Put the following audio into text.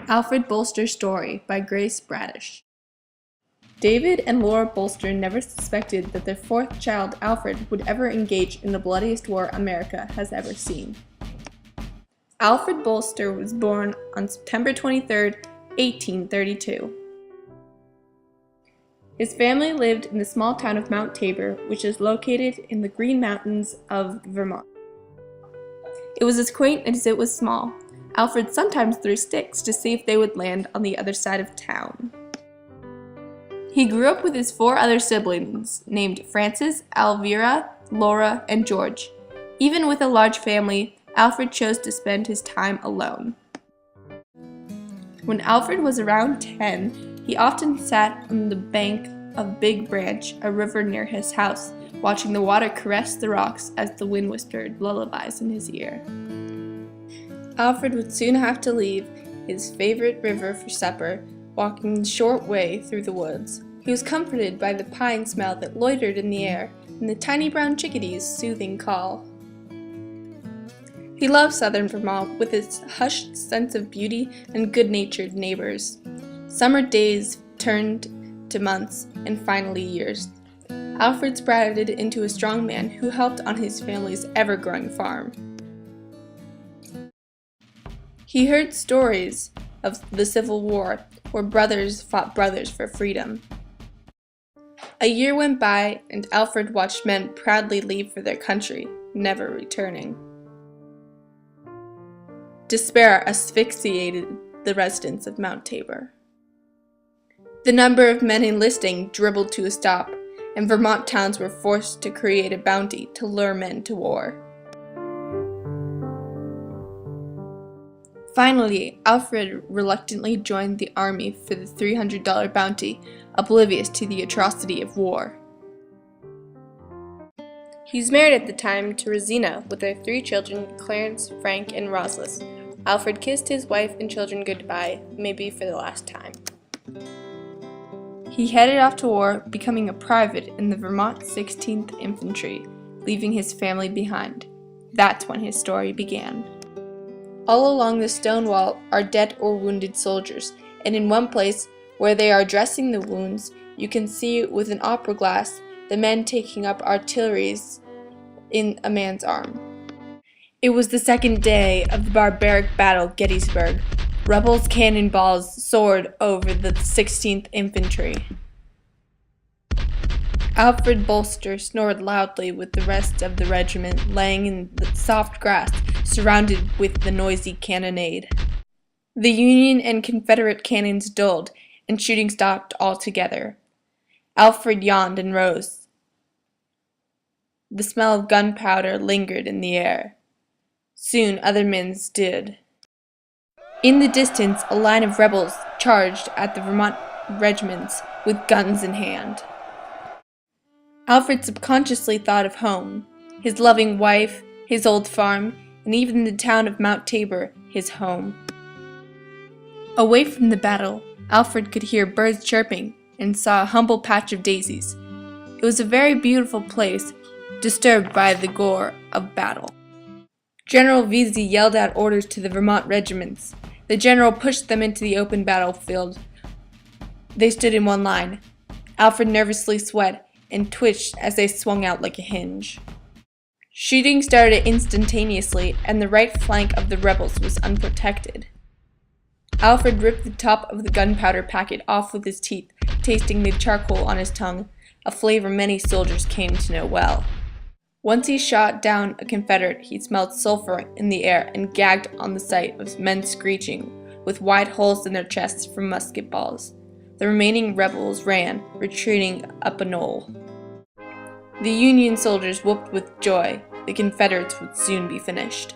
Alfred Bolster Story by Grace Bradish. David and Laura Bolster never suspected that their fourth child, Alfred, would ever engage in the bloodiest war America has ever seen. Alfred Bolster was born on September 23, 1832. His family lived in the small town of Mount Tabor, which is located in the Green Mountains of Vermont. It was as quaint as it was small. Alfred sometimes threw sticks to see if they would land on the other side of town. He grew up with his four other siblings, named Francis, Elvira, Laura, and George. Even with a large family, Alfred chose to spend his time alone. When Alfred was around 10, he often sat on the bank of Big Branch, a river near his house, watching the water caress the rocks as the wind whispered lullabies in his ear. Alfred would soon have to leave his favorite river for supper, walking the short way through the woods. He was comforted by the pine smell that loitered in the air and the tiny brown chickadee's soothing call. He loved southern Vermont with its hushed sense of beauty and good-natured neighbors. Summer days turned to months and finally years. Alfred sprouted into a strong man who helped on his family's ever-growing farm. He heard stories of the Civil War, where brothers fought brothers for freedom. A year went by, and Alfred watched men proudly leave for their country, never returning. Despair asphyxiated the residents of Mount Tabor. The number of men enlisting dribbled to a stop, and Vermont towns were forced to create a bounty to lure men to war. Finally, Alfred reluctantly joined the army for the $300 bounty, oblivious to the atrocity of war. He was married at the time to Rosina, with their three children, Clarence, Frank, and Roslyn. Alfred kissed his wife and children goodbye, maybe for the last time. He headed off to war, becoming a private in the Vermont 16th Infantry, leaving his family behind. That's when his story began. All along the stone wall are dead or wounded soldiers, and in one place, where they are dressing the wounds, you can see with an opera glass the men taking up artilleries in a man's arm. It was the second day of the barbaric battle Gettysburg. Rebels' cannonballs soared over the 16th Infantry. Alfred Bolster snored loudly with the rest of the regiment, laying in the soft grass, surrounded with the noisy cannonade. The Union and Confederate cannons dulled, and shooting stopped altogether. Alfred yawned and rose. The smell of gunpowder lingered in the air. Soon other men stood. In the distance, a line of rebels charged at the Vermont regiments with guns in hand. Alfred subconsciously thought of home, his loving wife, his old farm, and even the town of Mount Tabor, his home. Away from the battle, Alfred could hear birds chirping and saw a humble patch of daisies. It was a very beautiful place, disturbed by the gore of battle. General Vesey yelled out orders to the Vermont regiments. The general pushed them into the open battlefield. They stood in one line. Alfred nervously sweat and twitched as they swung out like a hinge. Shooting started instantaneously, and the right flank of the rebels was unprotected. Alfred ripped the top of the gunpowder packet off with his teeth, tasting the charcoal on his tongue, a flavor many soldiers came to know well. Once he shot down a Confederate, he smelled sulfur in the air and gagged on the sight of men screeching, with wide holes in their chests from musket balls. The remaining rebels ran, retreating up a knoll. The Union soldiers whooped with joy. The Confederates would soon be finished.